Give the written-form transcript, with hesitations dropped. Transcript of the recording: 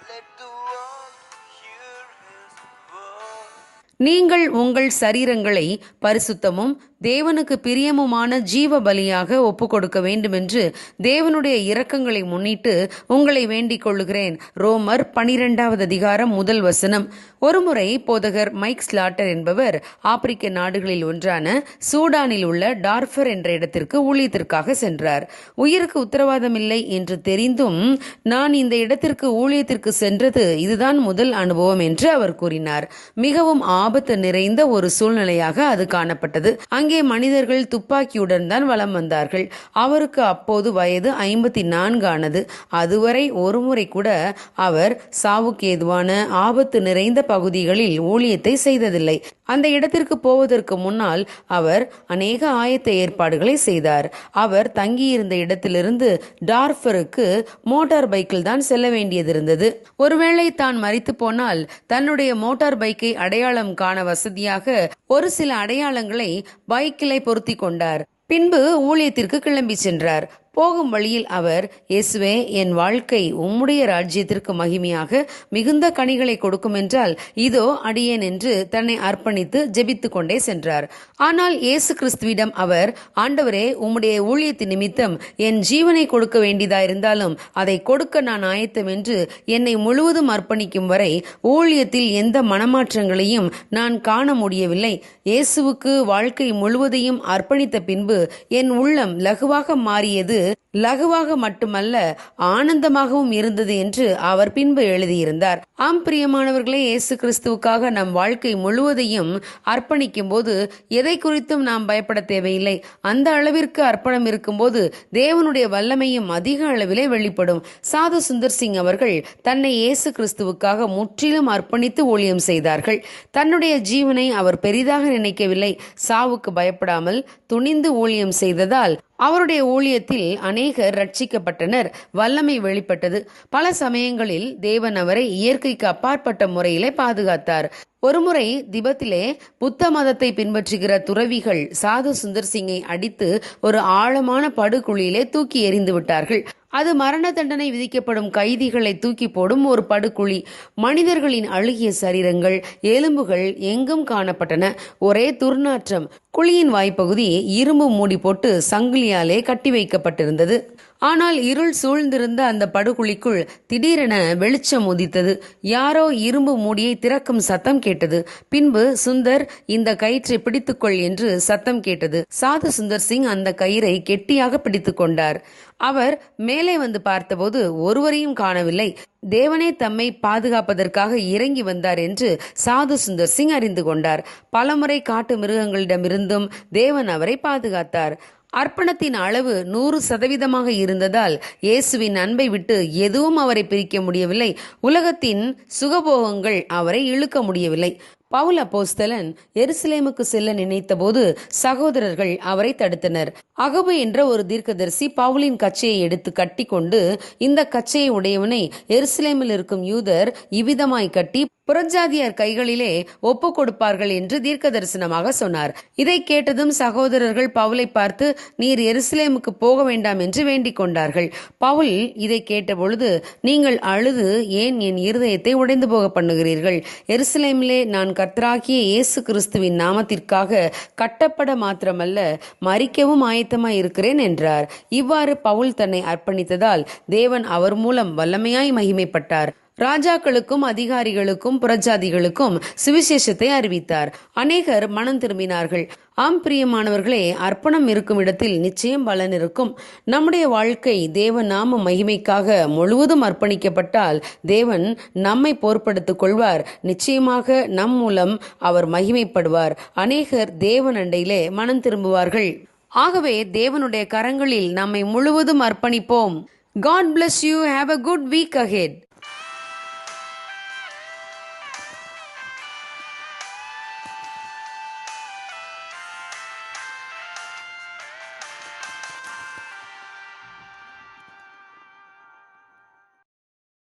Let the world hear his word. நீங்கள் உங்கள் சரீரங்களை பரிசுத்தமும் தேவனுக்கு பிரியமுமான ஜீவ பலியாக ஒப்புக்கொடுக்க வேண்டுமென்று தேவனுடைய இரக்கங்களை முன்னிட்டு உங்களை வேண்டிக் கொள்ளுகிறேன். ரோமர் 12:1. ஒருமுறை போதகர் மைக் ஸ்லாட்டர் என்பவர் ஆப்பிரிக்க நாடுகளில் ஒன்றான சூடானில் உள்ள டார்ஃபர் என்ற இடத்திற்கு ஊழியத்திற்காக சென்றார். உயிருக்கு உத்தரவாதம் இல்லை என்று தெரிந்தும் நான் இந்த இடத்திற்கு ஊழியத்திற்கு சென்றது இதுதான் முதல் அனுபவம் என்று அவர் கூறினார். மிகவும் ஆபத்து நிறைந்த ஒரு சூழ்நிலையாக அது காணப்பட்டது. அங்கே மனிதர்கள் துப்பாக்கியுடன் தான் வலம் வந்தார்கள். அவருக்கு அப்போது வயது 54 ஆனது. அதுவரை ஒருமுறை கூட அவர் சாவுக்கு ஏதுவான ஆபத்து நிறைந்த பகுதிகளில் ஊழியத்தை செய்ததில்லை. அந்த இடத்திற்கு போவதற்கு முன்னால் அவர் அநேக ஆயத்த ஏற்பாடுகளை செய்தார். அவர் தங்கியிருந்த இடத்திலிருந்து டார்ஃபருக்கு மோட்டார் பைக்கில் தான் செல்ல வேண்டியதிருந்தது. ஒருவேளை தான் மரித்து போனால் தன்னுடைய மோட்டார் பைக்கை அடையாளம் காண வசதியாக ஒரு சில அடையாளங்களை பைக்கிலை பொருத்தி கொண்டார். பின்பு ஊழியத்திற்கு கிளம்பி சென்றார். போகும் வழியில் அவர், இயேசுவே, என் வாழ்க்கை உம்முடைய ராஜ்யத்திற்கு மகிமையாக மிகுந்த கனிகளை கொடுக்கும் என்றால் இதோ அடியேன் என்று தன்னை அர்ப்பணித்து ஜெபித்து கொண்டே சென்றார். ஆனால் இயேசு கிறிஸ்துவிடம் அவர், ஆண்டவரே, உம்முடைய ஊழியத்தின் நிமித்தம் என் ஜீவனை கொடுக்க வேண்டியதாயிருந்தாலும் அதை கொடுக்க நான் ஆயத்தம் என்று என்னை முழுவதும் அர்ப்பணிக்கும் வரை ஊழியத்தில் எந்த மனமாற்றங்களையும் நான் காண முடியவில்லை. இயேசுவுக்கு வாழ்க்கை முழுவதையும் அர்ப்பணித்த பின்பு என் உள்ளம் லகுவாக மாறியது. லகுவாக மட்டுமல்ல, ஆனந்தமாகவும் இருந்தது என்று அவர் பின்பு எழுதியிருந்தார். ஆம் பிரியமானவர்களே, இயேசு கிறிஸ்துவுக்காக நம் வாழ்க்கை முழுவதையும் அர்ப்பணிக்கும் போது எதை குறித்தும் நாம் பயப்பட தேவையில்லை. அந்த அளவிற்கு அர்ப்பணம் இருக்கும்போது தேவனுடைய வல்லமையும் அதிக அளவிலே வெளிப்படும். சாது சுந்தர் சிங் அவர்கள் தன்னை இயேசு கிறிஸ்துவுக்காக முற்றிலும் அர்ப்பணித்து ஊழியம் செய்தார்கள். தன்னுடைய ஜீவனை அவர் பெரிதாக நினைக்கவில்லை. சாவுக்கு பயப்படாமல் துணிந்து ஊழியம் செய்ததால் அவருடைய ஊழியத்தில் அநேகர் ரட்சிக்கப்பட்டனர். வல்லமை வெளிப்பட்டது. பல சமயங்களில் தேவன் அவரை இயற்கைக்கு அப்பாற்பட்ட முறையிலே பாதுகாத்தார். ஒருமுறை திபெத்திலே புத்த மதத்தை பின்பற்றுகிற துறவிகள் சாது சுந்தர் சிங்கை அடித்து ஒரு ஆழமான படுகுழியிலே தூக்கி எறிந்து விட்டார்கள். அது மரண தண்டனை விதிக்கப்படும் கைதிகளை தூக்கி போடும் ஒரு படுகுழி. மனிதர்களின் அழுகிய சரீரங்கள், எலும்புகள் எங்கும் காணப்பட்டன. ஒரே துர்நாற்றம். குழியின் வாய்ப்பகுதி இரும்பு மூடி போட்டு சங்கிலியாலே கட்டி வைக்கப்பட்டிருந்தது. ஆனால் இருள் சூழ்ந்திருந்த அந்த படுகுழிக்குள் திடீரென வெளிச்சம் உதித்தது. யாரோ இரும்பு மூடியை திறக்கும் சத்தம் கேட்டது. பின்பு, சுந்தர், இந்த கயிற்றை பிடித்துக்கொள் என்று சத்தம் கேட்டது. சாது சுந்தர் சிங் அந்த கயிறை கெட்டியாக பிடித்துக் கொண்டார். அவர் மேலே வந்து பார்த்தபோது ஒருவரையும் காணவில்லை. தேவனே தம்மை பாதுகாப்பதற்காக இறங்கி வந்தார் என்று சாது சுந்தர் சிங் அறிந்து கொண்டார். பலமுறை காட்டு மிருகங்களிடமிருந்தும் தேவன் அவரை பாதுகாத்தார். அர்ப்பணத்தின் அளவு 100% இருந்ததால் இயேசுவின் அன்பை விட்டு எதுவும் அவரை பிரிக்க முடியவில்லை. உலகத்தின் சுகபோகங்கள் அவரை இழுக்க முடியவில்லை. பவுல் அப்போஸ்தலன் எருசலேமுக்கு செல்ல நினைத்தபோது சகோதரர்கள் அவரை தடுத்தனர். அகபு என்ற ஒரு தீர்க்கதரிசி பவுலின் கச்சையை எடுத்து கட்டி கொண்டு, இந்த கச்சையை உடையவனை எருசலேமில் இருக்கும் யூதர் இவ்விதமாய் கட்டி புறஜாதியார் கைகளிலே ஒப்பு கொடுப்பார்கள் என்று தீர்க்க தரிசனமாக சொன்னார். இதை கேட்டதும் சகோதரர்கள் பவுலை பார்த்து, நீர் எருசலேமுக்கு போக வேண்டாம் என்று வேண்டிக் கொண்டார்கள். பவுல் இதை கேட்டபொழுது, நீங்கள் அழுது ஏன் என் இருதயத்தை உடைந்து போக பண்ணுகிறீர்கள்? எருசலேமிலே நான் கர்த்தராகிய இயேசு கிறிஸ்துவின் நாமத்திற்காக கட்டப்பட மாத்திரமல்ல, மரிக்கவும் ஆயத்தமாய் இருக்கிறேன் என்றார். இவ்வாறு பவுல் தன்னை அர்ப்பணித்ததால் தேவன் அவர் மூலம் வல்லமையாய் மகிமைப்பட்டார். ராஜாக்களுக்கும் அதிகாரிகளுக்கும் புறஜாதிகளுக்கும் சுவிசேஷத்தை அறிவித்தார். அநேகர் மனம் திரும்பினார்கள். ஆம் பிரியமானவர்களே, அர்ப்பணம் இருக்கும் இடத்தில் நிச்சயம் பலன் இருக்கும். நம்முடைய வாழ்க்கை தேவ நாம மகிமைக்காக முழுவதும் அர்ப்பணிக்கப்பட்டால் தேவன் நம்மை பொறுப்படுத்திக் கொள்வார். நிச்சயமாக நம் மூலம் அவர் மகிமைப்படுவார். அநேகர் தேவன் அண்டையிலே மனம் திரும்புவார்கள். ஆகவே தேவனுடைய கரங்களில் நம்மை முழுவதும் அர்ப்பணிப்போம். God bless you. Have a good week ahead.